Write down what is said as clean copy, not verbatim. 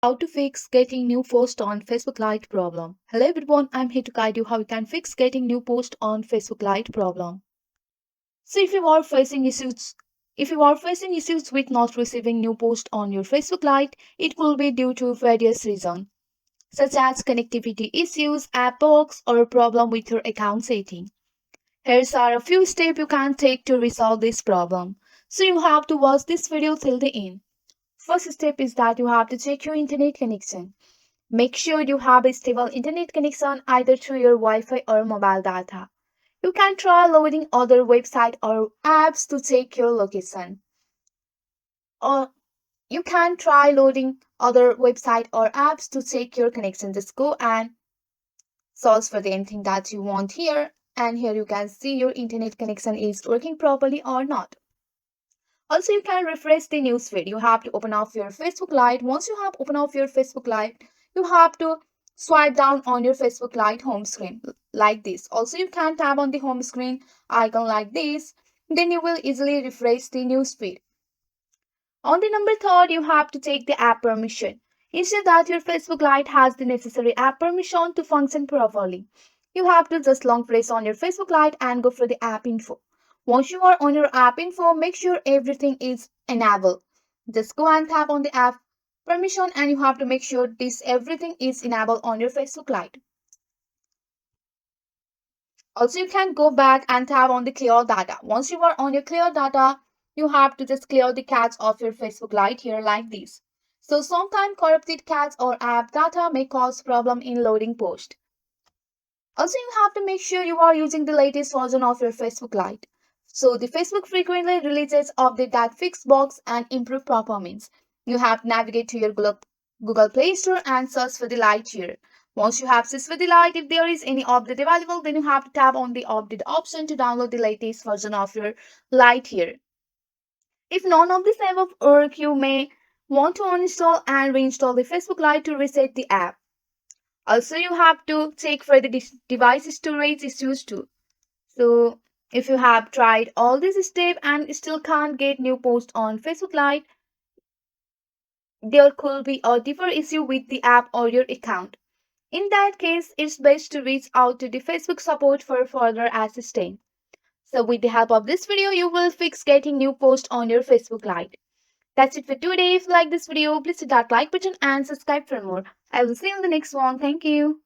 How to fix getting new post on Facebook Lite problem. Hello everyone, I'm here to guide you how you can fix getting new post on Facebook Lite problem. So if you are facing issues with not receiving new post on your Facebook Lite, it will be due to various reasons such as connectivity issues, app bugs, or a problem with your account setting. Here's are a few steps you can take to resolve this problem. So you have to watch this video till the end. First step is that you have to check your internet connection. Make sure you have a stable internet connection either through your Wi-Fi or mobile data. You can try loading other websites or apps to check your location. Or you can try loading other website or apps to check your connection. Just go and search for the anything that you want here. And here you can see your internet connection is working properly or not. Also, you can refresh the newsfeed. You have to open up your Facebook Lite. Once you have opened up your Facebook Lite, you have to swipe down on your Facebook Lite home screen like this. Also, you can tap on the home screen icon like this. Then you will easily refresh the newsfeed. On the number third, you have to take the app permission. Ensure that your Facebook Lite has the necessary app permission to function properly. You have to just long press on your Facebook Lite and go for the app info. Once you are on your app info, make sure everything is enabled. Just go and tap on the app permission and you have to make sure this everything is enabled on your Facebook Lite. Also, you can go back and tap on the clear data. Once you are on your clear data, you have to just clear the cache of your Facebook Lite here like this. So sometimes corrupted cache or app data may cause problem in loading post. Also, you have to make sure you are using the latest version of your Facebook Lite. So the Facebook frequently releases update that fix bugs and improve performance. You have to navigate to your Google Play Store and search for the Lite here. Once you have searched for the Lite, if there is any update available, then you have to tap on the update option to download the latest version of your Lite here. If none of this above work, you may want to uninstall and reinstall the Facebook Lite to reset the app. Also, you have to check for the device storage issues too. So, if you have tried all these steps and still can't get new posts on Facebook Lite, there could be a deeper issue with the app or your account. In that case, it's best to reach out to the Facebook support for further assistance. So, with the help of this video, you will fix getting new posts on your Facebook Lite. That's it for today. If you like this video, please hit that like button and subscribe for more. I will see you in the next one. Thank you.